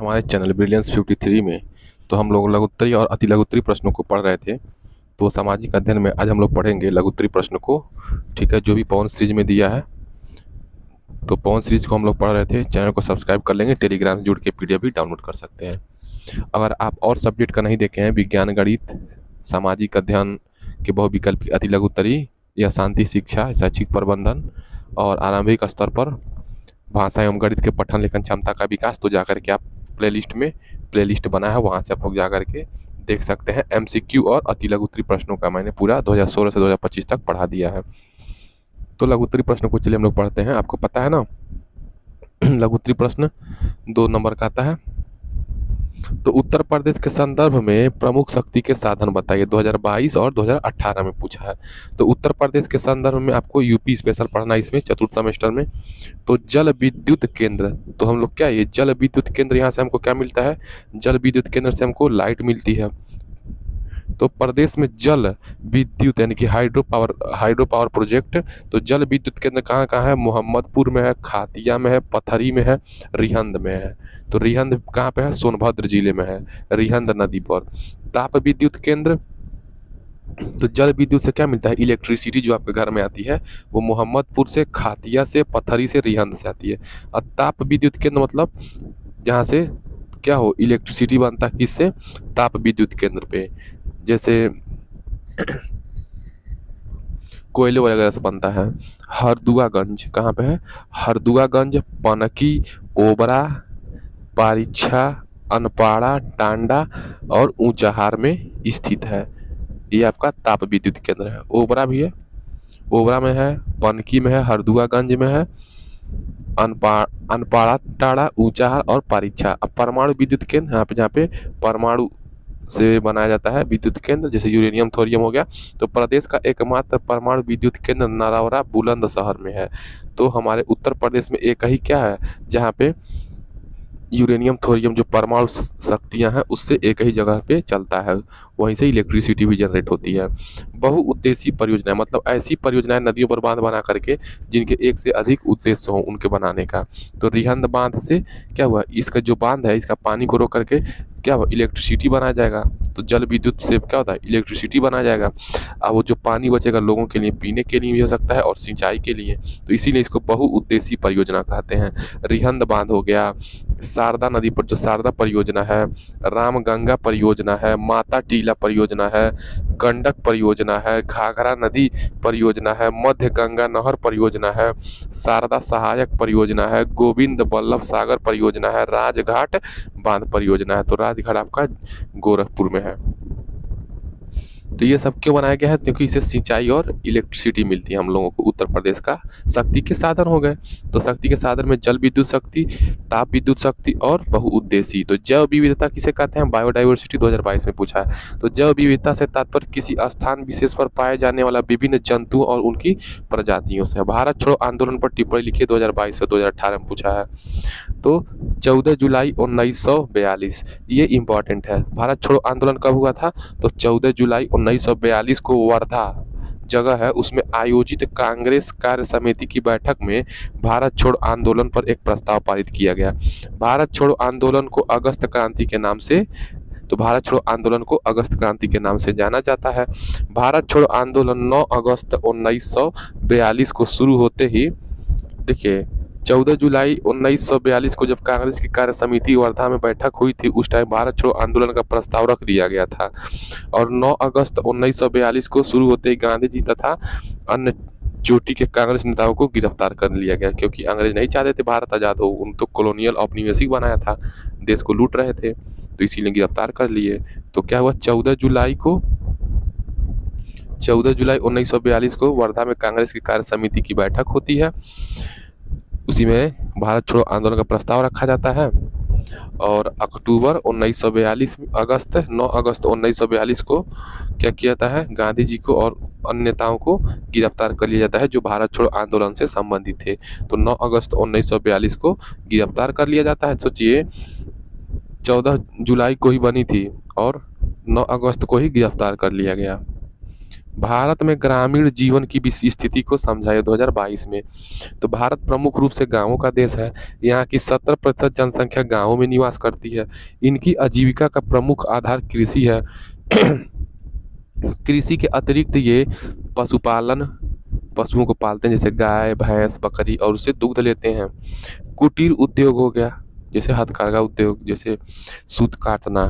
हमारे channel brilliance 53 में तो हम लोग लघुत्तरी और अति लघुत्तरी प्रश्नों को पढ़ रहे थे। तो सामाजिक अध्ययन में आज हम लोग पढ़ेंगे लघुत्तरी प्रश्न को। ठीक है, जो भी पवन सीरीज में दिया है, तो पवन सीरीज को हम लोग पढ़ रहे थे। चैनल को सब्सक्राइब कर लेंगे, टेलीग्राम से जुड़ के पीडीएफ भी डाउनलोड कर सकते हैं। अगर आप और सब्जेक्ट का नहीं देखे हैं, विज्ञान, गणित, सामाजिक अध्ययन के बहुविकल्पी अति लघुत्तरी या शांति शिक्षा, शैक्षिक प्रबंधन और आरंभिक स्तर पर भाषा एवं गणित के पठन लेखन क्षमता का विकास, तो जाकर के आप प्लेलिस्ट बना है, वहाँ से आप लोग जाकर के देख सकते हैं। एमसीक्यू और अति लघुत्तरी प्रश्नों का मैंने पूरा 2016 से 2025 तक पढ़ा दिया है। तो लघुत्तरी प्रश्न को चलिए हम लोग पढ़ते हैं। आपको पता है ना, लघुत्तरी प्रश्न 2 नंबर का आता है। तो उत्तर प्रदेश के संदर्भ में प्रमुख शक्ति के साधन बताइए। 2022 और 2018 में पूछा है। तो उत्तर प्रदेश के संदर्भ में आपको यूपी स्पेशल पढ़ना है इसमें, चतुर्थ सेमेस्टर में। तो जल विद्युत केंद्र, तो हम लोग क्या, ये जल विद्युत केंद्र, यहाँ से हमको क्या मिलता है? जल विद्युत केंद्र से हमको लाइट मिलती है। तो प्रदेश में जल विद्युत यानी कि हाइड्रो पावर प्रोजेक्ट, तो जल विद्युत केंद्र कहाँ कहाँ है? मोहम्मदपुर में है, खातिया में है, पथरी में है, रिहंद में है। तो रिहंद कहाँ पे है? सोनभद्र जिले में है, रिहंद नदी पर। ताप विद्युत केंद्र, तो जल विद्युत से क्या मिलता है? इलेक्ट्रिसिटी जो आपके घर में आती है वो मोहम्मदपुर से, खातिया से, पथरी से, रिहंद से आती है। और ताप विद्युत केंद्र मतलब जहाँ से क्या हो, इलेक्ट्रिसिटी बनता है, किससे? ताप विद्युत केंद्र पे। जैसे कोयले वगैरह से बनता है। हरदुआगंज कहाँ पे है? हरदुआगंज, पनकी, ओबरा, पारिछा, अनपाड़ा, टांडा और ऊंचाहार में स्थित है। ये आपका ताप विद्युत केंद्र है। ओबरा भी है, ओबरा में है, पनकी में है, हरदुआगंज में है, अनपाड़ा, टाड़ा, ऊंचाहार और पारिछा। अब परमाणु विद्युत केंद्र यहाँ पे, जहाँ पे परमाणु से बनाया जाता है विद्युत केंद्र, जैसे यूरेनियम, थोरियम हो गया। तो प्रदेश का एकमात्र परमाणु विद्युत केंद्र नरौरा बुलंदशहर में है। तो हमारे उत्तर प्रदेश में एक ही क्या है जहाँ पे यूरेनियम, थोरियम जो परमाणु शक्तियां हैं उससे एक ही जगह पे चलता है, वहीं से इलेक्ट्रिसिटी भी जनरेट होती है। बहुउद्देशीय परियोजनाएं मतलब ऐसी परियोजनाएं नदियों पर बांध बना करके जिनके एक से अधिक उद्देश्य हो उनके बनाने का। तो रिहंद बांध से क्या हुआ, इसका जो बांध है इसका पानी को रोक करके क्या हुआ, इलेक्ट्रिसिटी बनाया जाएगा। तो जल विद्युत से क्या होता है? इलेक्ट्रिसिटी बनाया जाएगा। अब वो जो पानी बचेगा लोगों के लिए पीने के लिए भी हो सकता है और सिंचाई के लिए, तो इसीलिए इसको बहुउद्देशीय परियोजना कहते हैं। रिहंद बांध हो गया, शारदा नदी पर जो शारदा परियोजना है, रामगंगा परियोजना है, माता टीला परियोजना है, गंडक परियोजना है, घाघरा नदी परियोजना है, मध्य गंगा नहर परियोजना है, शारदा सहायक परियोजना है, गोविंद बल्लभ सागर परियोजना है, राजघाट बांध परियोजना है। तो राजघाट आपका गोरखपुर में है। तो ये सब क्यों बनाया गया है? क्योंकि इससे सिंचाई और इलेक्ट्रिसिटी मिलती है हम लोगों को। उत्तर प्रदेश का शक्ति के साधन हो गए। तो शक्ति के साधन में जल विद्युत शक्ति, ताप विद्युत शक्ति और बहुउद्देशीय। तो जैव विविधता किसे कहते हैं? बायोडाइवर्सिटी 2022 में पूछा है। तो जैव विविधता से तात्पर्य किसी स्थान विशेष पर पाए जाने वाला विभिन्न जंतुओं और उनकी प्रजातियों से। भारत छोड़ो आंदोलन पर टिप्पणी लिखिए 2022 से 2018 में पूछा है। तो 14 जुलाई 1942, ये इम्पॉर्टेंट है। भारत छोड़ो आंदोलन कब हुआ था? तो 14 जुलाई 1942 को वर्धा जगह है उसमें आयोजित कांग्रेस कार्य समिति की बैठक में भारत छोड़ो आंदोलन पर एक प्रस्ताव पारित किया गया। भारत छोड़ो आंदोलन को अगस्त क्रांति के नाम से, तो भारत छोड़ो आंदोलन को अगस्त क्रांति के नाम से जाना जाता है। भारत छोड़ो आंदोलन 9 अगस्त 1942 को शुरू होते ही, देखिए 14 जुलाई 1942 को जब कांग्रेस की कार्य समिति वर्धा में बैठक हुई थी, उस टाइम भारत छोड़ो आंदोलन का प्रस्ताव रख दिया गया था। और 9 अगस्त 1942 को शुरू होते ही गांधी जी तथा अन्य चोटी के कांग्रेस नेताओं को गिरफ्तार कर लिया गया, क्योंकि अंग्रेज नहीं चाहते थे भारत आज़ाद हो। उन तो कॉलोनियल औपनिवेशिक बनाया था, देश को लूट रहे थे, तो इसीलिए गिरफ्तार कर लिए। तो क्या हुआ, 14 जुलाई 1942 को वर्धा में कांग्रेस की कार्य समिति की बैठक होती है। उसी में भारत छोड़ो आंदोलन का प्रस्ताव रखा जाता है। और अक्टूबर 1942 अगस्त 9 अगस्त 1942 को क्या किया जाता है? गांधी जी को और अन्य नेताओं को गिरफ्तार कर लिया जाता है जो भारत छोड़ो आंदोलन से संबंधित थे। तो 9 अगस्त 1942 को गिरफ्तार कर लिया जाता है। सोचिए 14 जुलाई को ही बनी थी और 9 अगस्त को ही गिरफ्तार कर लिया गया। भारत में ग्रामीण जीवन की स्थिति को समझाइए 2022 में। तो भारत प्रमुख रूप से गांवों का देश है। यहाँ की 70% जनसंख्या गांवों में निवास करती है। इनकी आजीविका का प्रमुख आधार कृषि है। कृषि के अतिरिक्त ये पशुपालन, पशुओं को पालते हैं, जैसे गाय भैंस बकरी, और उससे दुग्ध लेते हैं। कुटीर उद्योग हो गया, जैसे हथकरघा उद्योग, जैसे सूत काटना,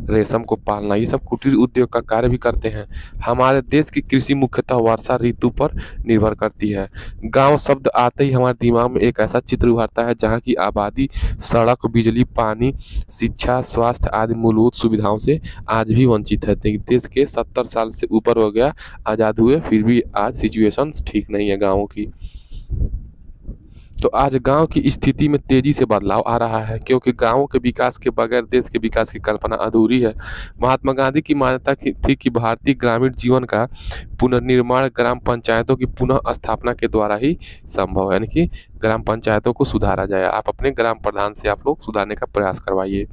रेशम को पालना, ये सब कुटीर उद्योग का कार्य भी करते हैं। हमारे देश की कृषि मुख्यतः वर्षा ऋतु पर निर्भर करती है। गांव शब्द आते ही हमारे दिमाग में एक ऐसा चित्र उभरता है जहां की आबादी सड़क, बिजली, पानी, शिक्षा, स्वास्थ्य आदि मूलभूत सुविधाओं से आज भी वंचित है। देश के 70 साल से ऊपर हो गया आज़ाद हुए, फिर भी आज सिचुएशन ठीक नहीं है गाँवों की। तो आज गांव की स्थिति में तेजी से बदलाव आ रहा है, क्योंकि गांवों के विकास के बगैर देश के विकास की कल्पना अधूरी है। महात्मा गांधी की मान्यता थी कि भारतीय ग्रामीण जीवन का पुनर्निर्माण ग्राम पंचायतों की पुनः स्थापना के द्वारा ही संभव है, यानी कि ग्राम पंचायतों को सुधारा जाए। आप अपने ग्राम प्रधान से आप लोग सुधारने का प्रयास करवाइए।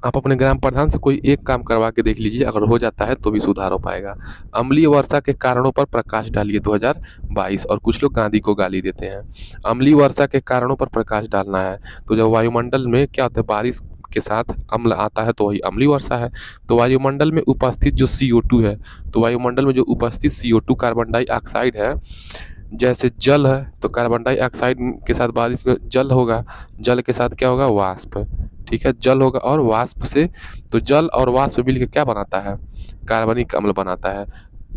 आप अपने ग्राम प्रधान से कोई एक काम करवा के देख लीजिए, अगर हो जाता है तो भी सुधार हो पाएगा। अम्लीय वर्षा के कारणों पर प्रकाश डालिए 2022। और कुछ लोग गांधी को गाली देते हैं। अम्लीय वर्षा के कारणों पर प्रकाश डालना है। तो जब वायुमंडल में क्या होता है, बारिश के साथ अम्ल आता है तो वही अम्लीय वर्षा है। तो वायुमंडल में उपस्थित जो CO2 है, तो वायुमंडल में जो उपस्थित CO2 कार्बन डाइऑक्साइड है, जैसे जल है तो कार्बन डाइऑक्साइड के साथ बारिश में जल होगा, जल के साथ क्या होगा, वाष्प। ठीक है, जल होगा और वाष्प से, तो जल और वाष्प मिलकर क्या बनाता है, कार्बनिक अम्ल बनाता है।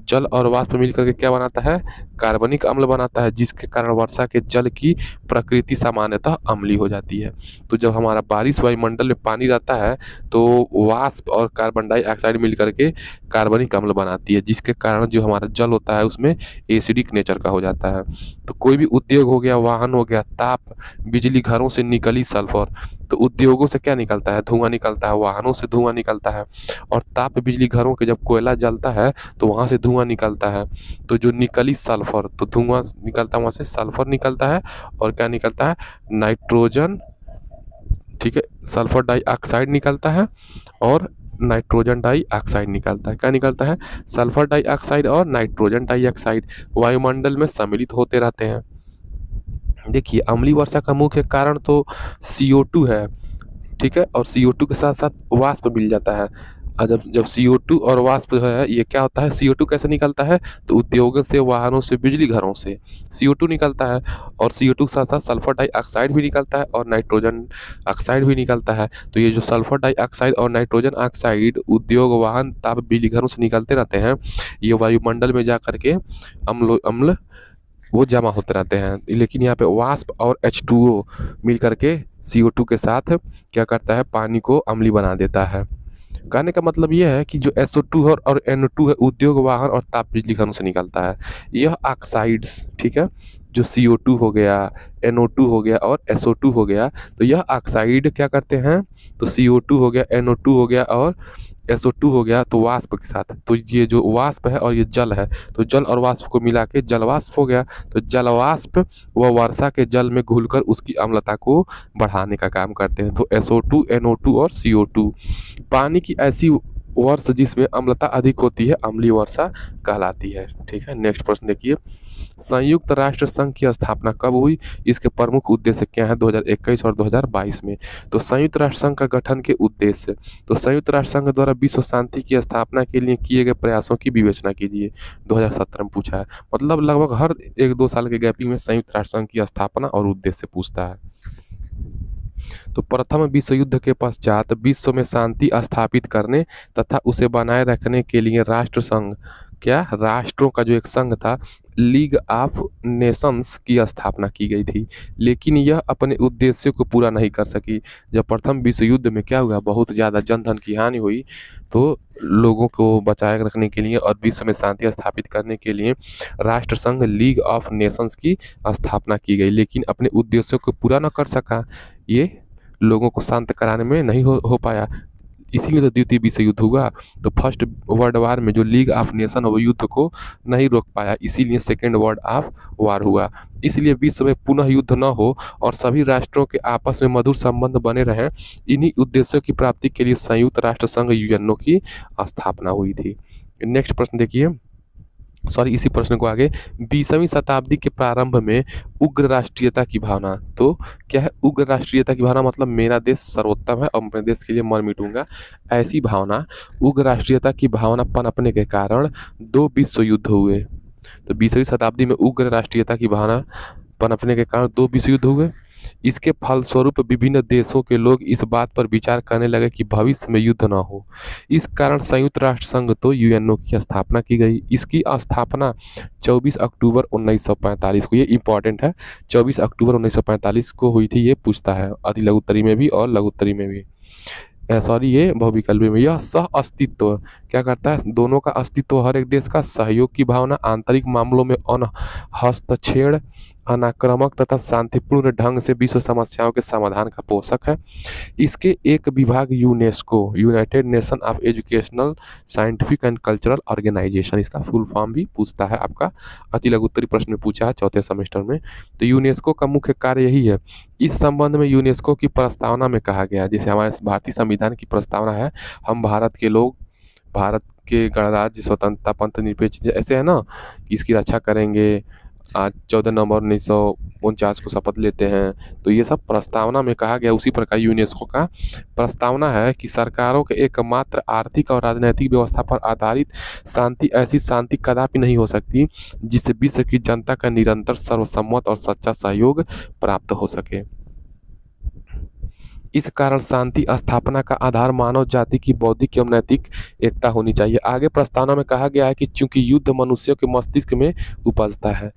जल और वाष्प मिलकर के क्या बनाता है, कार्बनिक अम्ल बनाता है, जिसके कारण वर्षा के जल की प्रकृति सामान्यतः अम्लीय हो जाती है। तो जब हमारा बारिश वायुमंडल में पानी रहता है तो वाष्प और कार्बन डाइऑक्साइड मिलकर के कार्बनिक अम्ल बनाती है, जिसके कारण जो हमारा जल होता है उसमें एसिडिक नेचर का हो जाता है। तो कोई भी उद्योग हो गया, वाहन हो गया, ताप, बिजली, घरों से निकली सल्फर, तो उद्योगों से क्या निकलता है, धुआं निकलता है, वाहनों से धुआं निकलता है, और ताप बिजली घरों के जब कोयला जलता है तो वहाँ से धुआं निकलता है। तो जो निकली सल्फर, तो धुआं निकलता है, वहाँ से सल्फर निकलता है, और क्या निकलता है, नाइट्रोजन। ठीक है, सल्फर डाइऑक्साइड निकलता है और नाइट्रोजन डाइऑक्साइड निकलता है। क्या निकलता है, सल्फर डाइऑक्साइड और नाइट्रोजन डाइऑक्साइड वायुमंडल में सम्मिलित होते रहते हैं। देखिए, अम्लीय वर्षा का मुख्य कारण तो CO2 है। ठीक है, और CO2 के साथ साथ वाष्प मिल जाता है। और जब जब CO2 और वाष्प जो है, ये क्या होता है, CO2 कैसे निकलता है, तो उद्योगों से, वाहनों से, बिजली घरों से CO2 निकलता है, और CO2 के साथ साथ सल्फर डाइऑक्साइड भी निकलता है और नाइट्रोजन ऑक्साइड भी निकलता है। तो ये जो सल्फर डाइऑक्साइड और नाइट्रोजन ऑक्साइड उद्योग, वाहन, ताप, बिजली घरों से निकलते रहते हैं, ये वायुमंडल में जा करके अम्ल अम्ल वो जमा होते रहते हैं। लेकिन यहाँ पे वाष्प और H2O मिल करके CO2 के साथ क्या करता है, पानी को अम्लीय बना देता है। कहने का मतलब ये है कि जो SO2 और NO2 है, उद्योग, वाहन और ताप बिजली घरों से निकलता है। यह ऑक्साइड्स, ठीक है, जो CO2 हो गया, NO2 हो गया और SO2 हो गया, तो यह ऑक्साइड क्या करते हैं, तो CO2 हो गया, NO2 हो गया और SO2 हो गया, तो वाष्प के साथ, तो ये जो वाष्प है और ये जल है, तो जल और वाष्प को मिला के जलवाष्प हो गया। तो जलवाष्प वह वर्षा के जल में घुलकर उसकी अम्लता को बढ़ाने का काम करते हैं। तो SO2, NO2 और CO2 पानी की ऐसी वर्षा जिसमें अम्लता अधिक होती है, अम्लीय वर्षा कहलाती है। ठीक है, नेक्स्ट प्रश्न देखिए, संयुक्त राष्ट्र संघ की स्थापना कब हुई, इसके प्रमुख उद्देश्य क्या है 2021 और 2022 में। तो संयुक्त राष्ट्र संघ का गठन के उद्देश्य, तो संयुक्त राष्ट्र संघ द्वारा विश्व शांति की स्थापना के लिए किए गए प्रयासों की विवेचना कीजिए। 2017 में पूछा है, मतलब लगभग हर 1-2 साल के गैपिंग में संयुक्त राष्ट्र संघ की स्थापना और उद्देश्य पूछता है। तो प्रथम विश्व युद्ध के पश्चात विश्व में शांति स्थापित करने तथा उसे बनाए रखने के लिए राष्ट्र संघ, क्या, राष्ट्रों का जो एक संघ था, लीग ऑफ नेशंस की स्थापना की गई थी। लेकिन यह अपने उद्देश्यों को पूरा नहीं कर सकी। जब प्रथम विश्व युद्ध में क्या हुआ, बहुत ज़्यादा जनधन की हानि हुई, तो लोगों को बचाए रखने के लिए और विश्व में शांति स्थापित करने के लिए राष्ट्र संघ, लीग ऑफ नेशंस की स्थापना की गई, लेकिन अपने उद्देश्यों को पूरा न कर सका। ये लोगों को शांत कराने में नहीं हो पाया। इसीलिए तो द्वितीय विश्व युद्ध हुआ। तो फर्स्ट वर्ल्ड वार में जो लीग ऑफ नेशन वो युद्ध को नहीं रोक पाया, इसीलिए सेकेंड वर्ल्ड ऑफ वार हुआ। इसलिए विश्व में पुनः युद्ध न हो और सभी राष्ट्रों के आपस में मधुर संबंध बने रहें, इन्हीं उद्देश्यों की प्राप्ति के लिए संयुक्त राष्ट्र संघ यूएनओ की स्थापना हुई थी। नेक्स्ट प्रश्न देखिए, सॉरी इसी प्रश्न को आगे, 20वीं शताब्दी के प्रारंभ में उग्र राष्ट्रीयता की भावना, तो क्या है उग्र राष्ट्रीयता की भावना? मतलब मेरा देश सर्वोत्तम है और अपने देश के लिए मर मिटूंगा, ऐसी भावना, उग्र राष्ट्रीयता की भावना पनपने के कारण 2 विश्व युद्ध हुए। तो 20वीं शताब्दी में उग्र राष्ट्रीयता की भावना पनपने के कारण 2 विश्व युद्ध हुए। इसके फलस्वरूप विभिन्न देशों के लोग इस बात पर विचार करने लगे कि भविष्य में युद्ध न हो। इस कारण संयुक्त राष्ट्र संघ तो यूएनओ की स्थापना की गई। इसकी स्थापना 24 अक्टूबर 1945 को, ये इंपॉर्टेंट है, 24 अक्टूबर 1945 को हुई थी। ये पूछता है अति लघुत्तरी में भी और लघुत्तरी में भी, सॉरी ये बहुविकल्पी में। यह सह अस्तित्व क्या करता है? दोनों का अस्तित्व, हर एक देश का सहयोग की भावना, आंतरिक मामलों में हस्तक्षेप, अनाक्रामक तथा शांतिपूर्ण ढंग से विश्व समस्याओं के समाधान का पोषक है। इसके एक विभाग UNESCO, United Nation of Educational Scientific and Cultural Organization, इसका फुल फॉर्म भी पूछता है आपका, अति लघुत्तरी प्रश्न में पूछा है चौथे सेमेस्टर में। तो यूनेस्को का मुख्य कार्य यही है। इस संबंध में यूनेस्को की प्रस्तावना में कहा गया, जैसे हमारे भारतीय संविधान की प्रस्तावना है, हम भारत के लोग भारत के गणराज्य, स्वतंत्रता, पंथ निरपेक्ष, ऐसे है ना, इसकी रक्षा करेंगे। आज 14 नवंबर 1949 को शपथ लेते हैं। तो ये सब प्रस्तावना में कहा गया। उसी प्रकार यूनेस्को का प्रस्तावना है कि सरकारों के एकमात्र आर्थिक और राजनैतिक व्यवस्था पर आधारित शांति, ऐसी शांति कदापि नहीं हो सकती जिससे विश्व की जनता का निरंतर सर्वसम्मत और सच्चा सहयोग प्राप्त हो सके। इस कारण शांति स्थापना का आधार मानव जाति की बौद्धिक एवं नैतिक एकता होनी चाहिए। आगे प्रस्तावना में कहा गया है कि चूंकि युद्ध मनुष्यों के मस्तिष्क में उपजता है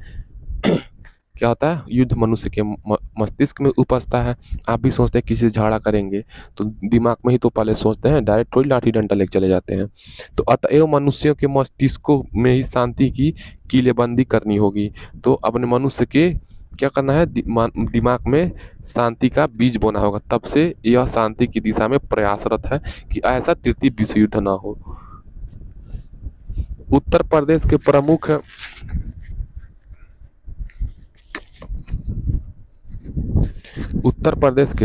क्या होता है? युद्ध मनुष्य के मस्तिष्क में उपजता है। आप भी सोचते हैं किसी से झगड़ा करेंगे तो दिमाग में ही तो पहले सोचते हैं, डायरेक्ट थोड़ी लाठी डंडा लेके चले जाते हैं। तो अतएव मनुष्यों के मस्तिष्कों में ही शांति की किलेबंदी करनी होगी। तो अपने मनुष्य के क्या करना है? दिमाग में शांति का बीज बोना होगा, तब से यह शांति की दिशा में प्रयासरत है कि ऐसा तृतीय विश्व युद्ध ना हो। उत्तर प्रदेश के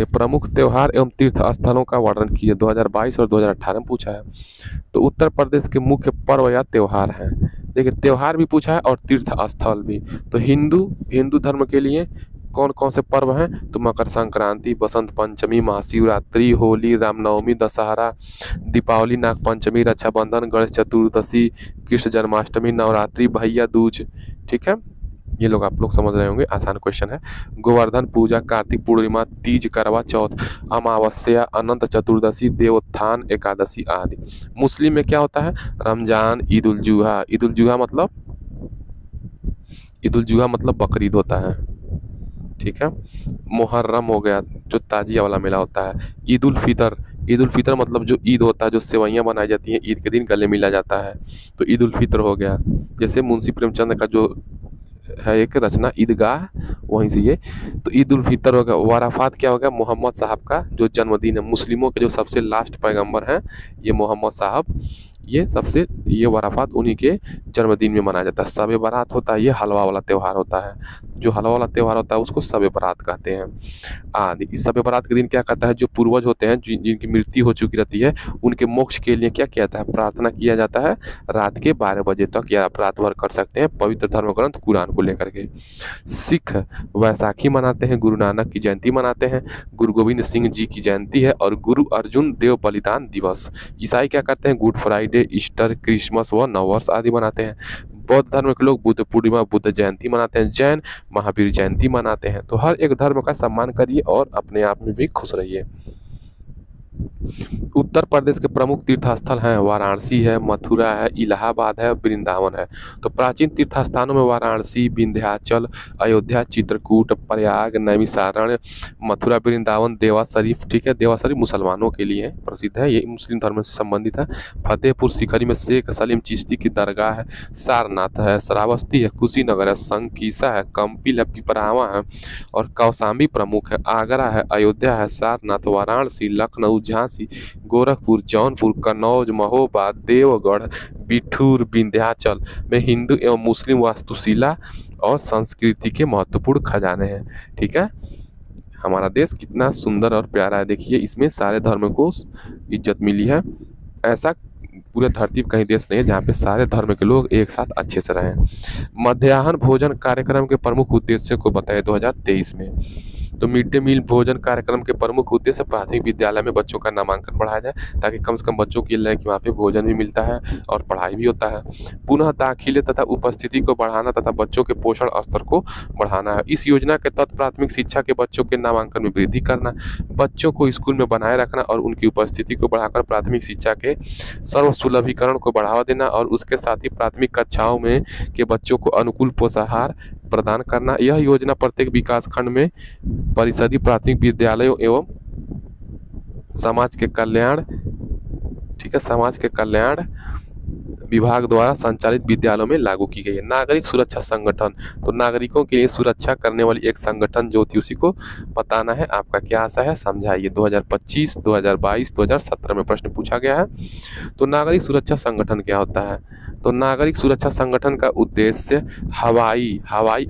प्रमुख त्योहार एवं तीर्थ स्थलों का वर्णन कीजिए। 2022 और 2018 में पूछा है। तो उत्तर प्रदेश के मुख्य पर्व या त्योहार हैं, देखिए त्योहार भी पूछा है और तीर्थ स्थल भी। तो हिंदू धर्म के लिए कौन कौन से पर्व हैं? तो मकर संक्रांति, बसंत पंचमी, महाशिवरात्रि, होली, रामनवमी, दशहरा, दीपावली, नाग पंचमी, रक्षाबंधन, गणेश चतुर्दशी, कृष्ण जन्माष्टमी, नवरात्रि, भैया दूज। ठीक है, ये लोग आप लोग समझ रहे होंगे, आसान क्वेश्चन है। गोवर्धन पूजा, कार्तिक पूर्णिमा, तीज, करवा चौथ, अमावस्या, अनंत चतुर्दशी, देवोत्थान एकादशी आदि। मुस्लिम में क्या होता है? रमजान, ईद उल जुहा। ईद उल जुहा मतलब बकरीद होता है। ठीक है, मुहर्रम हो गया जो ताजिया वाला मेला होता है। ईद उल फितर मतलब जो ईद होता है, जो सेवइयाँ बनाई जाती हैं ईद के दिन, गले मिला जाता है, तो ईद उल फितर हो गया। जैसे मुंशी प्रेमचंद का जो है एक रचना ईदगाह, वहीं से ये। तो ईद उल फितर हो गया। वराफात क्या हो गया? मोहम्मद साहब का जो जन्मदिन है, मुस्लिमों के जो सबसे लास्ट पैगंबर हैं ये मोहम्मद साहब, ये वराफात उन्हीं के जन्मदिन में मनाया जाता है। शब बारात होता है, ये हलवा वाला त्यौहार होता है। जो हलवा वाला त्यौहार होता है उसको शब बारात कहते हैं आदि। इस शब बारात के दिन क्या कहता है? जो पूर्वज होते हैं, जिनकी मृत्यु हो चुकी रहती है, उनके मोक्ष के लिए क्या किया जाता है? प्रार्थना किया जाता है रात के 12 बजे तक, या आप रात भर कर सकते हैं पवित्र धर्म ग्रंथ कुरान को लेकर के। सिख वैसाखी मनाते हैं, गुरु नानक की जयंती मनाते हैं, गुरु गोविंद सिंह जी की जयंती है, और गुरु अर्जुन देव बलिदान दिवस। ईसाई क्या करते हैं? गुड फ्राइडे, ईस्टर, क्रिसमस व नववर्ष आदि मनाते हैं। बौद्ध धर्म के लोग बुद्ध पूर्णिमा, बुद्ध जयंती मनाते हैं। जैन महावीर जयंती मनाते हैं। तो हर एक धर्म का सम्मान करिए और अपने आप में भी खुश रहिए। उत्तर प्रदेश के प्रमुख तीर्थ स्थल हैं, वाराणसी है, मथुरा है, इलाहाबाद है, वृंदावन है। तो प्राचीन तीर्थ स्थानों में वाराणसी, विंध्याचल, अयोध्या, चित्रकूट, प्रयाग, नैमिषारण्य, मथुरा, वृंदावन, देवा शरीफ। ठीक है, देवा शरीफ मुसलमानों के लिए प्रसिद्ध है, ये मुस्लिम धर्म से संबंधित है। फतेहपुर सीकरी में शेख सलीम चिश्ती की दरगाह है। सारनाथ है, श्रावस्ती है, कुशीनगर है, संकीसा है, कंपिल है, पिपरावा है, और कौशाम्बी प्रमुख है। आगरा है, अयोध्या है, सारनाथ, वाराणसी, लखनऊ, झांसी, वाराणसी, गोरखपुर, जौनपुर, कन्नौज, महोबा, देवगढ़, बिठूर, विंध्याचल में हिंदू एवं मुस्लिम वास्तुशिला और संस्कृति के महत्वपूर्ण खजाने हैं। ठीक है, हमारा देश कितना सुंदर और प्यारा है, देखिए इसमें सारे धर्म को इज्जत मिली है। ऐसा पूरे धरती पर कहीं देश नहीं है जहाँ पे सारे धर्म के लोग एक साथ अच्छे से रहें। मध्याह्न भोजन कार्यक्रम के प्रमुख उद्देश्य को बताए 2023 में। तो मिड डे मील भोजन कार्यक्रम के प्रमुख उद्देश्य प्राथमिक विद्यालय में बच्चों का नामांकन बढ़ाया जाए, ताकि कम से कम बच्चों की लगे कि वहाँ पे भोजन भी मिलता है और पढ़ाई भी होता है। पुनः दाखिले तथा उपस्थिति को बढ़ाना तथा बच्चों के पोषण स्तर को बढ़ाना है। इस योजना के तहत प्राथमिक शिक्षा के बच्चों के नामांकन में वृद्धि करना, बच्चों को स्कूल में बनाए रखना और उनकी उपस्थिति को बढ़ाकर प्राथमिक शिक्षा के सर्वसुलभीकरण को बढ़ावा देना और उसके साथ ही प्राथमिक कक्षाओं में के बच्चों को अनुकूल पोषाहार प्रदान करना। यह योजना प्रत्येक विकास खंड में परिषदीय प्राथमिक विद्यालयों एवं समाज के कल्याण, ठीक है, समाज के कल्याण विभाग द्वारा संचालित विद्यालयों में लागू की गई है। नागरिक सुरक्षा संगठन, तो नागरिकों के लिए सुरक्षा करने वाली एक संगठन जो थी उसी को बताना है। आपका क्या आशा है, समझाइए। 2025, 2022, 2017 में प्रश्न पूछा गया है। तो नागरिक सुरक्षा संगठन क्या होता है? तो नागरिक सुरक्षा संगठन का उद्देश्य हवाई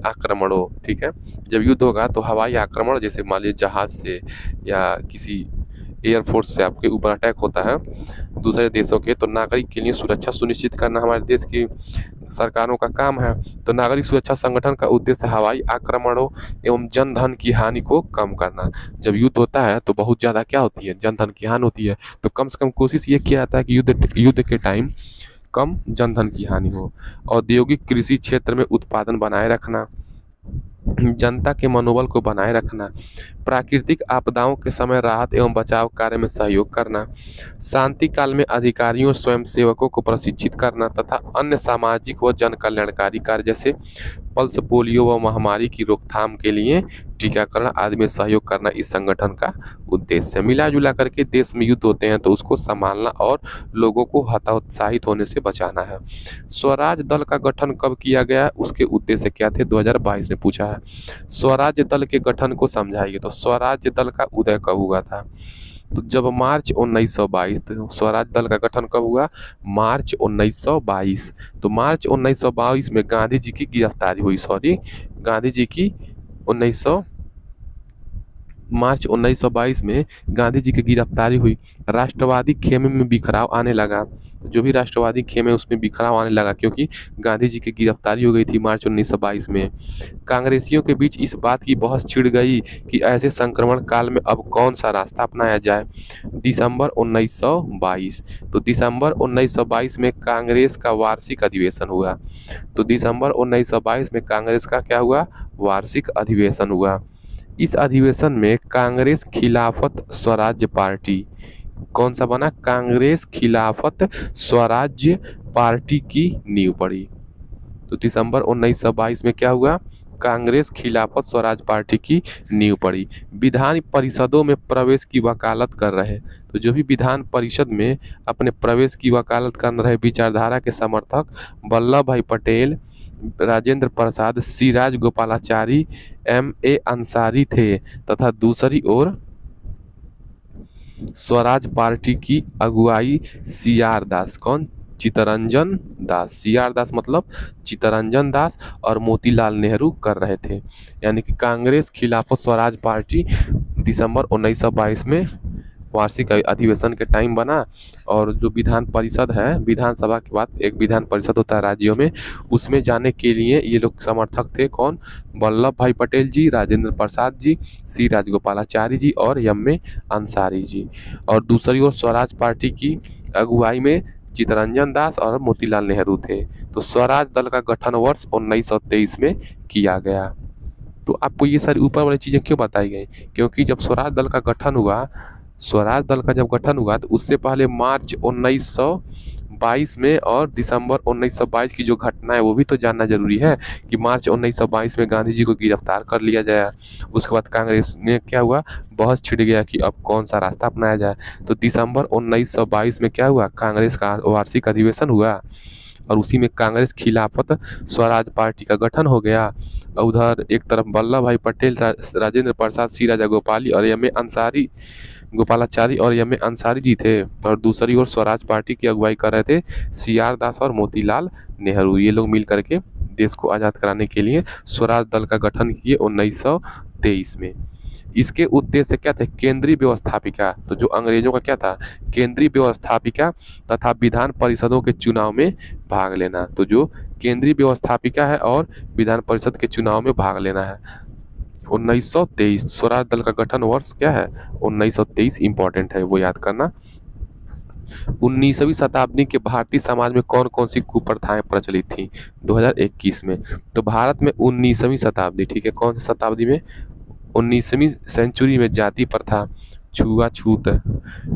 आक्रमणों, ठीक है, जब युद्ध होगा तो हवाई आक्रमण, जैसे मान लीजिए जहाज से या किसी एयरफोर्स से आपके ऊपर अटैक होता है दूसरे देशों के, तो नागरिक के लिए सुरक्षा सुनिश्चित करना हमारे देश की सरकारों का काम है। तो नागरिक सुरक्षा संगठन का उद्देश्य हवाई आक्रमणों एवं जनधन की हानि को कम करना। जब युद्ध होता है तो बहुत ज़्यादा क्या होती है, जनधन की हानि होती है। तो कम से कम कोशिश ये किया जाता है कि युद्ध के टाइम कम जनधन की हानि हो। औद्योगिक कृषि क्षेत्र में उत्पादन बनाए रखना, जनता के मनोबल को बनाए रखना, प्राकृतिक आपदाओं के समय राहत एवं बचाव कार्य में सहयोग करना, शांति काल में अधिकारियों स्वयं सेवकों को प्रशिक्षित करना तथा अन्य सामाजिक व जन कल्याणकारी कार्य जैसे पल्स पोलियो व महामारी की रोकथाम के लिए टीकाकरण आदि में सहयोग करना इस संगठन का उद्देश्य है। मिला जुला करके देश में युद्ध होते हैं तो उसको संभालना और लोगों को हतोत्साहित होने से बचाना है। स्वराज दल का गठन कब किया गया, उसके उद्देश्य क्या थे, 2022 में पूछा है। स्वराज दल के गठन को समझाइए। तो स्वराज दल का उदय कब हुआ था? तो जब मार्च 1922, तो स्वराज दल का गठन कब हुआ? मार्च 1922। तो मार्च 1922 में गांधी जी की गिरफ्तारी हुई, गांधी जी की मार्च 1922 में गांधी जी की गिरफ्तारी हुई। राष्ट्रवादी खेमे में बिखराव आने लगा, जो भी राष्ट्रवादी खेमे उसमें बिखराव आने लगा क्योंकि गांधी जी की गिरफ्तारी हो गई थी मार्च 1922 में। कांग्रेसियों के बीच इस बात की बहस छिड़ गई कि ऐसे संक्रमण काल में अब कौन सा रास्ता अपनाया जाए। दिसंबर 1922, तो दिसंबर 1922 में कांग्रेस का वार्षिक अधिवेशन हुआ। तो दिसंबर 1922 में कांग्रेस का क्या हुआ? वार्षिक अधिवेशन हुआ। इस अधिवेशन में कांग्रेस खिलाफत स्वराज्य पार्टी, कौन सा बना? कांग्रेस खिलाफत स्वराज्य पार्टी की नींव पड़ी। तो दिसंबर 1922 में क्या हुआ? कांग्रेस खिलाफत स्वराज पार्टी की नींव पड़ी। विधान परिषदों में प्रवेश की वकालत कर रहे, तो जो भी विधान परिषद में अपने प्रवेश की वकालत कर रहे विचारधारा के समर्थक वल्लभ भाई पटेल, राजेंद्र प्रसाद, सी राजगोपालाचारी, M.A. अंसारी थे तथा दूसरी ओर स्वराज पार्टी की अगुवाई CR दास, कौन? चित्तरंजन दास। CR दास मतलब चित्तरंजन दास और मोतीलाल नेहरू कर रहे थे। यानी कि कांग्रेस खिलाफत स्वराज पार्टी दिसंबर 1922 में वार्षिक अधिवेशन के टाइम बना। और जो विधान परिषद है, विधानसभा के बाद एक विधान परिषद होता है राज्यों में, उसमें जाने के लिए ये लोग समर्थक थे, कौन? वल्लभ भाई पटेल जी, राजेंद्र प्रसाद जी, सी राजगोपालाचारी जी और M.A. अंसारी जी। और दूसरी ओर स्वराज पार्टी की अगुवाई में चित्तरंजन दास और मोतीलाल नेहरू थे। तो स्वराज दल का गठन वर्ष 1923 में किया गया। तो आपको ये सारी ऊपर वाली चीज़ें क्यों बताई गई? क्योंकि जब स्वराज दल का गठन हुआ, स्वराज दल का जब गठन हुआ तो उससे पहले मार्च 1922 में और दिसंबर 1922 की जो घटना है वो भी तो जानना जरूरी है कि मार्च 1922 में गांधी जी को गिरफ्तार कर लिया गया। उसके बाद कांग्रेस में क्या हुआ? बहस छिड़ गया कि अब कौन सा रास्ता अपनाया जाए। तो दिसंबर 1922 में क्या हुआ? कांग्रेस का वार्षिक अधिवेशन हुआ और उसी में कांग्रेस खिलाफत स्वराज पार्टी का गठन हो गया। उधर एक तरफ वल्लभ भाई पटेल, राजेंद्र प्रसाद, सी राजागोपाली और M.A. अंसारी गोपालाचारी और एम ए अंसारी जी थे, और दूसरी ओर स्वराज पार्टी की अगुवाई कर रहे थे सीआर दास और मोतीलाल नेहरू। ये लोग मिल करके देश को आज़ाद कराने के लिए स्वराज दल का गठन किए 1923 में। इसके उद्देश्य क्या थे? केंद्रीय व्यवस्थापिका, तो जो अंग्रेजों का क्या था, केंद्रीय व्यवस्थापिका तथा विधान परिषदों के चुनाव में भाग लेना। तो जो केंद्रीय व्यवस्थापिका है और विधान परिषद के चुनाव में भाग लेना है। 1923 स्वराज दल का गठन वर्ष क्या है? 1923 इंपॉर्टेंट है, वो याद करना। 19वीं शताब्दी के भारतीय समाज में कौन कौन सी कुप्रथाएं प्रचलित थी 2021 में? तो भारत में 19वीं शताब्दी, ठीक है, कौन सी शताब्दी में? 19वीं सेंचुरी में जाति प्रथा, छुआछूत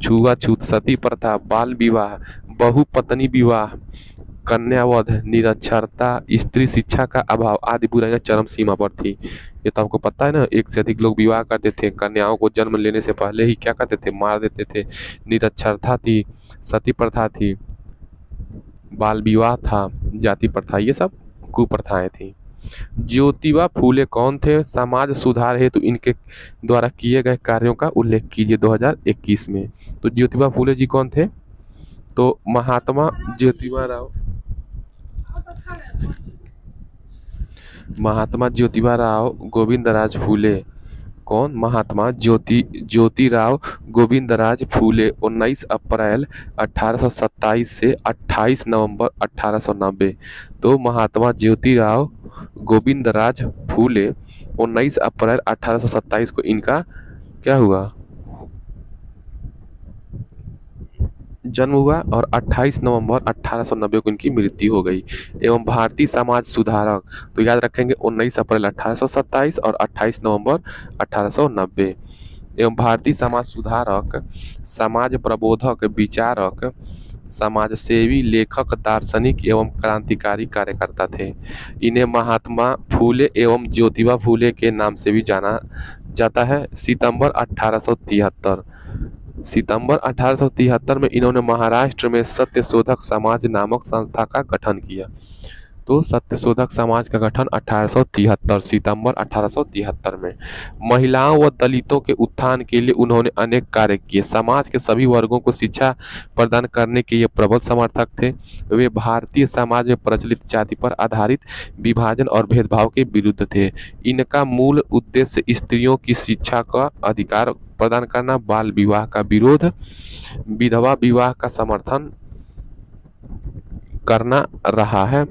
छुआछूत, सती प्रथा, बाल विवाह, बहुपत्नी विवाह, कन्यावध, निरक्षरता, स्त्री शिक्षा का अभाव आदि बुराइयां चरम सीमा पर थी। ये तो आपको पता है ना, एक से अधिक लोग विवाह करते थे, कन्याओं को जन्म लेने से पहले ही क्या करते थे? मार देते थे। निरक्षरता थी, सती प्रथा थी, बाल विवाह था, जाति प्रथा, ये सब कुप्रथाएं थी। ज्योतिबा फूले कौन थे? समाज सुधार हेतु इनके द्वारा किए गए कार्यों का उल्लेख कीजिए 2021 में। तो ज्योतिबा फूले जी कौन थे? तो महात्मा ज्योतिबा राव गोविंदराज फूले। कौन? महात्मा ज्योतिराव गोविंदराज फूले 19 अप्रैल 1827 से 28 नवंबर 1890। तो महात्मा ज्योतिराव गोविंदराज फूले 19 अप्रैल 1827 को इनका क्या हुआ? जन्म हुआ, और 28 नवंबर 1890 को इनकी मृत्यु हो गई। एवं भारतीय समाज सुधारक, तो याद रखेंगे 19 अप्रैल 1827 और 28 नवंबर 1890। एवं भारतीय समाज सुधारक, समाज प्रबोधक, विचारक, समाज सेवी, लेखक, दार्शनिक एवं क्रांतिकारी कार्यकर्ता थे। इन्हें महात्मा फूले एवं ज्योतिबा फूले के नाम से भी जाना जाता है। सितंबर 1873 में इन्होंने महाराष्ट्र में सत्यशोधक समाज नामक संस्था का गठन किया। तो सत्यशोधक समाज का गठन 1873 सितंबर 1873 में। महिलाओं व दलितों के उत्थान के लिए उन्होंने अनेक कार्य किए। समाज के सभी वर्गों को शिक्षा प्रदान करने के ये प्रबल समर्थक थे। वे भारतीय समाज में प्रचलित जाति पर आधारित विभाजन और भेदभाव के विरुद्ध थे। इनका मूल उद्देश्य स्त्रियों की शिक्षा का अधिकार प्रदान करना, बाल विवाह का विरोध, विधवा विवाह का समर्थन करना रहा है।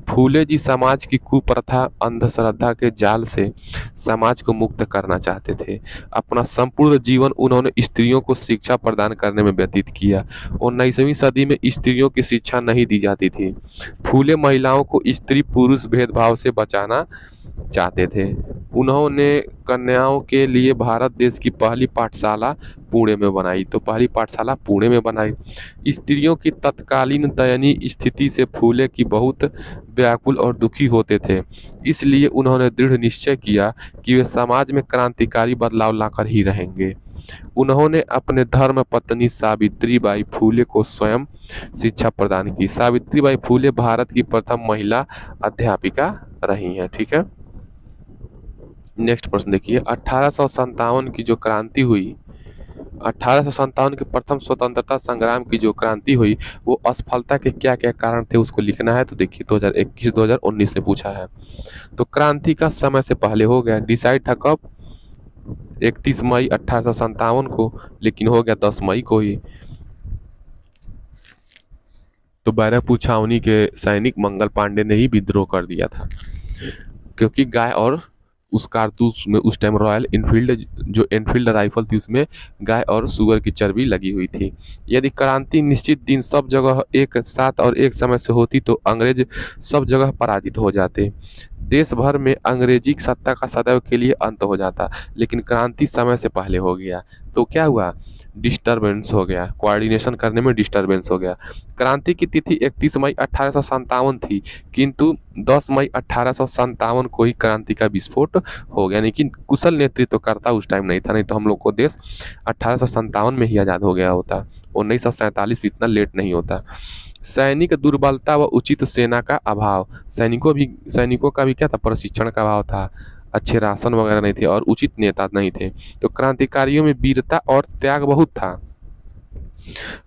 फूले जी समाज की कुप्रथा, अंधश्रद्धा के जाल से समाज को मुक्त करना चाहते थे। अपना संपूर्ण जीवन उन्होंने स्त्रियों को शिक्षा प्रदान करने में व्यतीत किया। 19वीं सदी में स्त्रियों की शिक्षा नहीं दी जाती थी। फूले महिलाओं को स्त्री पुरुष भेदभाव से बचाना चाहते थे। उन्होंने कन्याओं के लिए भारत देश की पहली पाठशाला पुणे में बनाई। तो पहली पाठशाला पुणे में बनाई। स्त्रियों की तत्कालीन दयनीय स्थिति से फूले की बहुत व्याकुल और दुखी होते थे। इसलिए उन्होंने दृढ़ निश्चय किया कि वे समाज में क्रांतिकारी बदलाव लाकर ही रहेंगे। उन्होंने अपने धर्म पत्नी सावित्रीबाई फूले को स्वयं शिक्षा प्रदान की। सावित्रीबाई फूले भारत की प्रथम महिला अध्यापिका रही हैं। ठीक है, नेक्स्ट प्रश्न देखिए। 1857 की जो क्रांति हुई, 1857 के प्रथम स्वतंत्रता संग्राम की जो क्रांति हुई, वो असफलता के क्या क्या कारण थे उसको लिखना है। तो देखिए 2021-2019 से पूछा है। तो क्रांति का समय से पहले हो गया, डिसाइड था कब? 31 मई 1857 को, लेकिन हो गया 10 मई को ही। तो बैरकपुर छावनी के सैनिक मंगल पांडे ने ही विद्रोह कर दिया था, क्योंकि गाय और उस कारतूस में उस टाइम रॉयल इनफील्ड जो एनफील्ड राइफल थी उसमें गाय और सुअर की चर्बी लगी हुई थी। यदि क्रांति निश्चित दिन सब जगह एक साथ और एक समय से होती तो अंग्रेज सब जगह पराजित हो जाते, देश भर में अंग्रेजी सत्ता का सदैव के लिए अंत हो जाता। लेकिन क्रांति समय से पहले हो गया, तो क्या हुआ? डिस्टरबेंस हो गया, कोऑर्डिनेशन करने में डिस्टरबेंस हो गया। क्रांति की तिथि 31 मई 1857 थी, किंतु 10 मई 1857 को ही क्रांति का विस्फोट हो गया। लेकिन कुशल नेतृत्वकर्ता उस टाइम नहीं था, नहीं तो हम लोग को देश 1857 में ही आज़ाद हो गया होता। 1947 इतना लेट नहीं होता। सैनिक दुर्बलता व उचित सेना का अभाव, सैनिकों का भी क्या था? प्रशिक्षण का अभाव था। अच्छे राशन वगैरह नहीं थे और उचित नेता नहीं थे। तो क्रांतिकारियों में वीरता और त्याग बहुत था।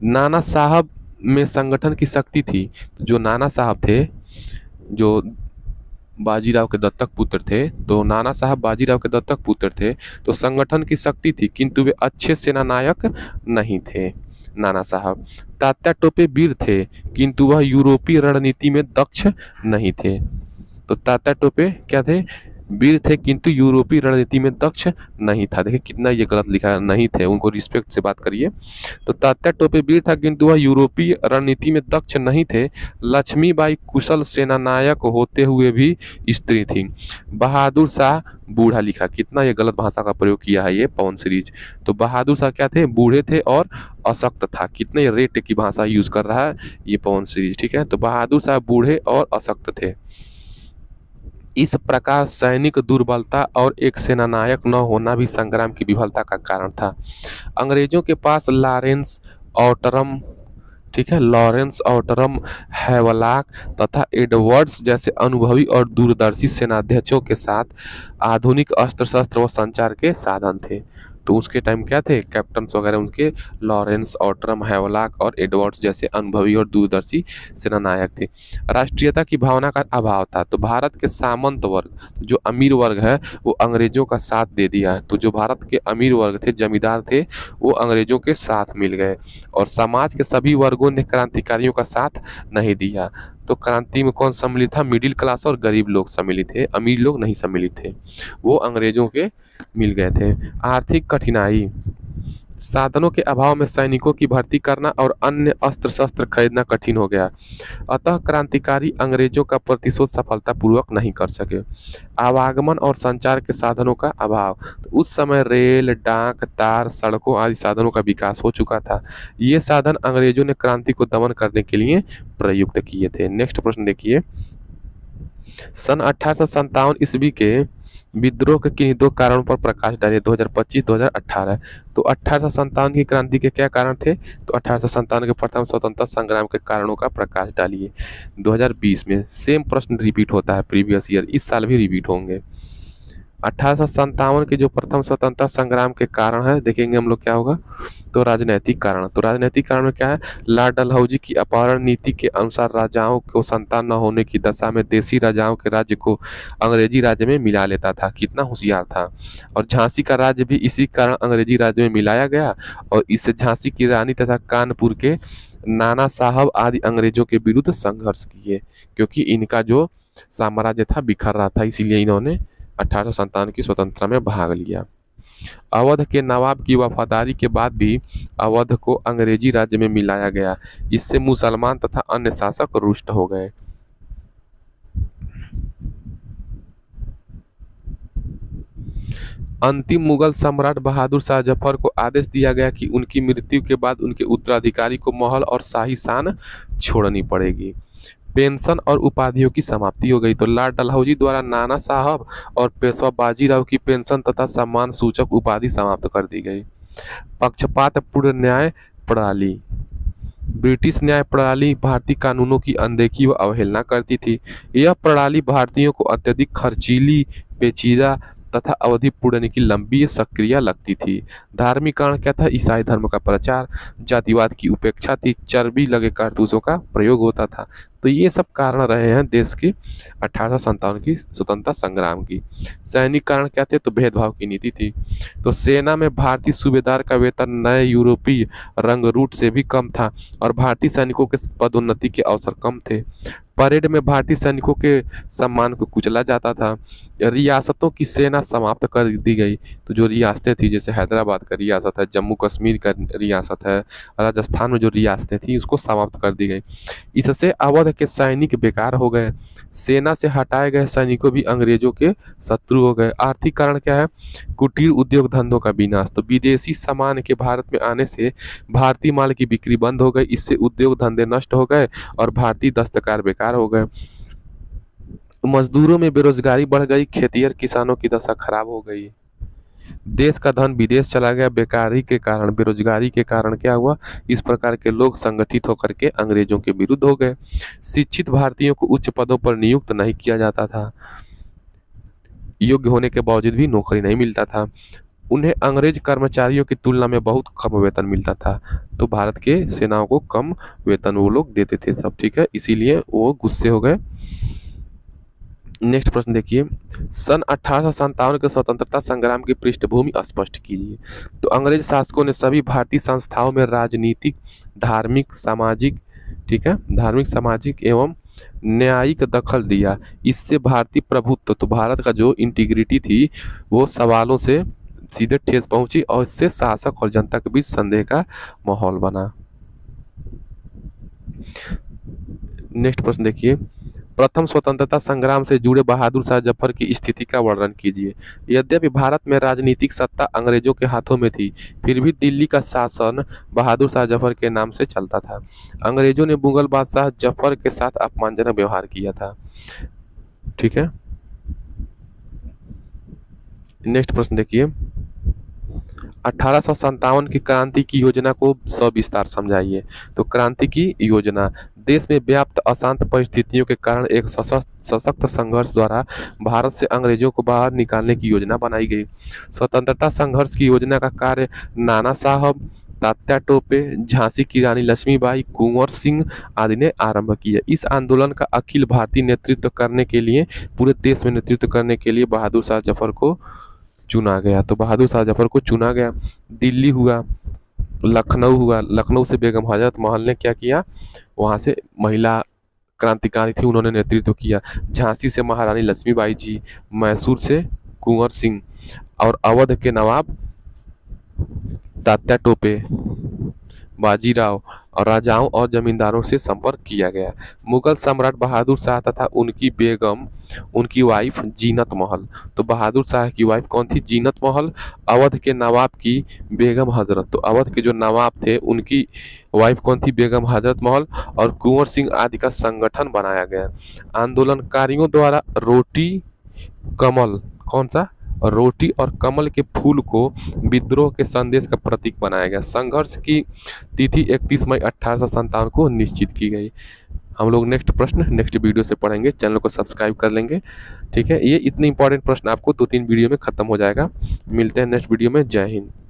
नाना साहब में संगठन की शक्ति थी। तो जो नाना साहब थे, जो बाजीराव के दत्तक पुत्र थे, तो नाना साहब बाजीराव के दत्तक पुत्र थे, तो संगठन की शक्ति थी, किंतु वे अच्छे सेनानायक नहीं थे। नाना साहब तात्या टोपे वीर थे, किंतु वह यूरोपीय रणनीति में दक्ष नहीं थे। तो तात्या टोपे क्या थे? वीर थे, किंतु यूरोपीय रणनीति में दक्ष नहीं था। देखिए कितना ये गलत लिखा है, नहीं थे, उनको रिस्पेक्ट से बात करिए। तो तात्या टोपे वीर था, किंतु वह यूरोपीय रणनीति में दक्ष नहीं थे। लक्ष्मीबाई कुशल सेनानायक होते हुए भी स्त्री थी। बहादुर शाह बूढ़ा लिखा, कितना ये गलत भाषा का प्रयोग किया है ये पवन सीरीज। तो बहादुर शाह क्या थे? बूढ़े थे और अशक्त था। कितने रेट की भाषा यूज कर रहा है ये पवन सीरीज, ठीक है। तो बहादुर शाह बूढ़े और अशक्त थे। इस प्रकार सैनिक दुर्बलता और एक सेनानायक न होना भी संग्राम की विफलता का कारण था। अंग्रेजों के पास लॉरेंस ऑटरम, ठीक है, लॉरेंस ऑटरम, हैवलॉक तथा एडवर्ड्स जैसे अनुभवी और दूरदर्शी सेनाध्यक्षों के साथ आधुनिक अस्त्र शस्त्र व संचार के साधन थे। तो उसके टाइम क्या थे? कैप्टन वगैरह उनके लॉरेंस ऑटरम, हैवलॉक और एडवर्ड्स जैसे अनुभवी और दूरदर्शी सेनानायक थे। राष्ट्रीयता की भावना का अभाव था। तो भारत के सामंत वर्ग, जो अमीर वर्ग है, वो अंग्रेजों का साथ दे दिया है। तो जो भारत के अमीर वर्ग थे, जमींदार थे, वो अंग्रेजों के साथ मिल गए और समाज के सभी वर्गों ने क्रांतिकारियों का साथ नहीं दिया। तो क्रांति में कौन सम्मिलित था? मिडिल क्लास और गरीब लोग सम्मिलित थे, अमीर लोग नहीं सम्मिलित थे, वो अंग्रेजों के मिल गए थे। आर्थिक कठिनाई, साधनों के अभाव में सैनिकों की भर्ती करना और अन्य अस्त्र शस्त्र खरीदना कठिन हो गया, अतः क्रांतिकारी अंग्रेजों का प्रतिशोध सफलतापूर्वक नहीं कर सके। आवागमन और संचार के साधनों का अभाव, तो उस समय रेल, डाक, तार, सड़कों आदि साधनों का विकास हो चुका था। ये साधन अंग्रेजों ने क्रांति को दमन करने के लिए प्रयुक्त किए थे। नेक्स्ट प्रश्न देखिए, सन 1857 ईस्वी के विद्रोह के किन्हीं दो कारणों पर प्रकाश डालिए, 2025-2018। तो 1857 की क्रांति के क्या कारण थे? तो 1857 के प्रथम स्वतंत्रता संग्राम के कारणों का प्रकाश डालिए। 2020 में सेम प्रश्न रिपीट होता है, प्रीवियस ईयर, इस साल भी रिपीट होंगे। 1857 के जो प्रथम स्वतंत्रता संग्राम के कारण है, देखेंगे हम लोग क्या होगा। तो राजनैतिक कारण, तो राजनैतिक कारण में क्या है? लॉर्ड डलहौजी की अपहरण नीति के अनुसार राजाओं को संतान न होने की दशा में देसी राजाओं के राज्य को अंग्रेजी राज्य में मिला लेता था। कितना होशियार था। और झांसी का राज्य भी इसी कारण अंग्रेजी राज्य में मिलाया गया और इससे झांसी की रानी तथा कानपुर के नाना साहब आदि अंग्रेजों के विरुद्ध संघर्ष किए, क्योंकि इनका जो साम्राज्य था बिखर रहा था, इसीलिए इन्होंने 1857 की स्वतंत्रता में भाग लिया। अवध के नवाब की वफादारी के बाद भी अवध को अंग्रेजी राज्य में मिलाया गया, इससे मुसलमान तथा अन्य शासक रुष्ट हो गए। अंतिम मुगल सम्राट बहादुर शाह जफर को आदेश दिया गया कि उनकी मृत्यु के बाद उनके उत्तराधिकारी को महल और शाही शान छोड़नी पड़ेगी। पेंशन और उपाधियों की समाप्ति हो गई। तो लॉर्ड डलहौजी द्वारा नाना साहब और पेशवा बाजीराव की पेंशन तथा सम्मान सूचक उपाधि समाप्त कर दी गई। पक्षपातपूर्ण न्याय प्रणाली, ब्रिटिश न्याय प्रणाली भारतीय कानूनों की अनदेखी व अवहेलना करती थी। यह प्रणाली भारतीयों को अत्यधिक खर्चीली, पेचीदा तथा अवधि पूर्ण की लंबी सक्रिय लगती थी। धार्मिक कारण क्या था? ईसाई धर्म का प्रचार, जातिवाद की उपेक्षा थी, चर्बी लगे कारतूसों का प्रयोग होता था। तो ये सब कारण रहे हैं देश की 1857 की स्वतंत्रता संग्राम की। सैनिक कारण क्या थे? तो भेदभाव की नीति थी। तो सेना में भारतीय सूबेदार का वेतन नए यूरोपीय रंगरूट से भी कम था और भारतीय सैनिकों के पदोन्नति के अवसर कम थे। परेड में भारतीय सैनिकों के सम्मान को कुचला जाता था। रियासतों की सेना समाप्त कर दी गई। तो जो रियासतें थी, जैसे हैदराबाद का रियासत है, जम्मू कश्मीर का रियासत है, राजस्थान में जो रियासतें थी उसको समाप्त कर दी गई। इससे अवध के सैनिक बेकार हो गए। सेना से हटाए गए सैनिकों भी अंग्रेजों के शत्रु हो गए। आर्थिक कारण क्या है? कुटीर उद्योग धंधों का विनाश। तो विदेशी सामान के भारत में आने से भारतीय माल की बिक्री बंद हो गई, इससे उद्योग धंधे नष्ट हो गए और भारतीय दस्तकार बेकार हो गए। मजदूरों में बेरोजगारी बढ़ गई, खेतिहर किसानों की दशा खराब हो गई। देश का धन विदेश चला गया। बेकारी के कारण, बेरोजगारी के कारण क्या हुआ? इस प्रकार के लोग संगठित होकर के अंग्रेजों के विरुद्ध हो गए। शिक्षित भारतीयों को उच्च पदों पर नियुक्त नहीं किया जाता था। योग्य होने के बावजूद भी नौकरी नहीं मिलता था। उन्हें अंग्रेज कर्मचारियों की तुलना में बहुत कम वेतन मिलता था। तो भारत के सेनाओं को कम वेतन वो लोग देते थे सब, ठीक है, इसीलिए वो गुस्से हो गए। नेक्स्ट प्रश्न देखिए, सन 1857 के स्वतंत्रता संग्राम की पृष्ठभूमि स्पष्ट कीजिए। तो अंग्रेज शासकों ने सभी भारतीय संस्थाओं में राजनीतिक, धार्मिक, सामाजिक, ठीक है, धार्मिक, सामाजिक एवं न्यायिक दखल दिया। इससे भारतीय प्रभुत्व, तो भारत का जो इंटीग्रिटी थी वो सवालों से सीधे ठेस पहुंची और इससे शासक और जनता के बीच संदेह का माहौल बना। नेक्स्ट प्रश्न देखिए, प्रथम स्वतंत्रता संग्राम से जुड़े बहादुर शाह जफर की स्थिति का वर्णन कीजिए। यद्यपि भारत में राजनीतिक सत्ता अंग्रेजों के हाथों में थी, फिर भी दिल्ली का शासन बहादुर शाह जफर के नाम से चलता था। अंग्रेजों ने मुगल बादशाह जफर के साथ अपमानजनक व्यवहार किया था, ठीक है। नेक्स्ट प्रश्न देखिए, 1857 की क्रांति की योजना को सविस्तार समझाइए। तो क्रांति की योजना, देश में व्याप्त अशांत परिस्थितियों के कारण एक सशक्त संघर्ष द्वारा भारत से अंग्रेजों को बाहर निकालने की योजना बनाई गई। स्वतंत्रता संघर्ष की योजना का कार्य नाना साहब, तात्या टोपे, झांसी की रानी लक्ष्मीबाई, कुंवर सिंह आदि ने आरंभ किया। इस आंदोलन का अखिल भारतीय नेतृत्व करने के लिए, पूरे देश में नेतृत्व करने के लिए बहादुर शाह जफर को चुना गया। तो बहादुर शाह जफर को चुना गया। दिल्ली हुआ, लखनऊ हुआ, लखनऊ से बेगम हजरत महल ने क्या किया, वहाँ से महिला क्रांतिकारी थी, उन्होंने नेतृत्व किया। झांसी से महारानी लक्ष्मीबाई जी, मैसूर से कुंवर सिंह और अवध के नवाब तात्या टोपे, बाजीराव और राजाओं और जमींदारों से संपर्क किया गया। मुगल सम्राट बहादुर शाह तथा उनकी बेगम, उनकी वाइफ जीनत महल, तो बहादुर शाह की वाइफ कौन थी, जीनत महल, अवध के नवाब की बेगम हजरत, तो अवध के जो नवाब थे उनकी वाइफ कौन थी, बेगम हजरत महल, और कुंवर सिंह आदि का संगठन बनाया गया। आंदोलनकारियों द्वारा रोटी कमल, कौन सा, रोटी और कमल के फूल को विद्रोह के संदेश का प्रतीक बनाया गया। संघर्ष की तिथि 31 मई 1857 को निश्चित की गई। हम लोग नेक्स्ट प्रश्न नेक्स्ट वीडियो से पढ़ेंगे, चैनल को सब्सक्राइब कर लेंगे, ठीक है। ये इतने इंपॉर्टेंट प्रश्न आपको 2-3 वीडियो में खत्म हो जाएगा। मिलते हैं नेक्स्ट वीडियो में। जय हिंद।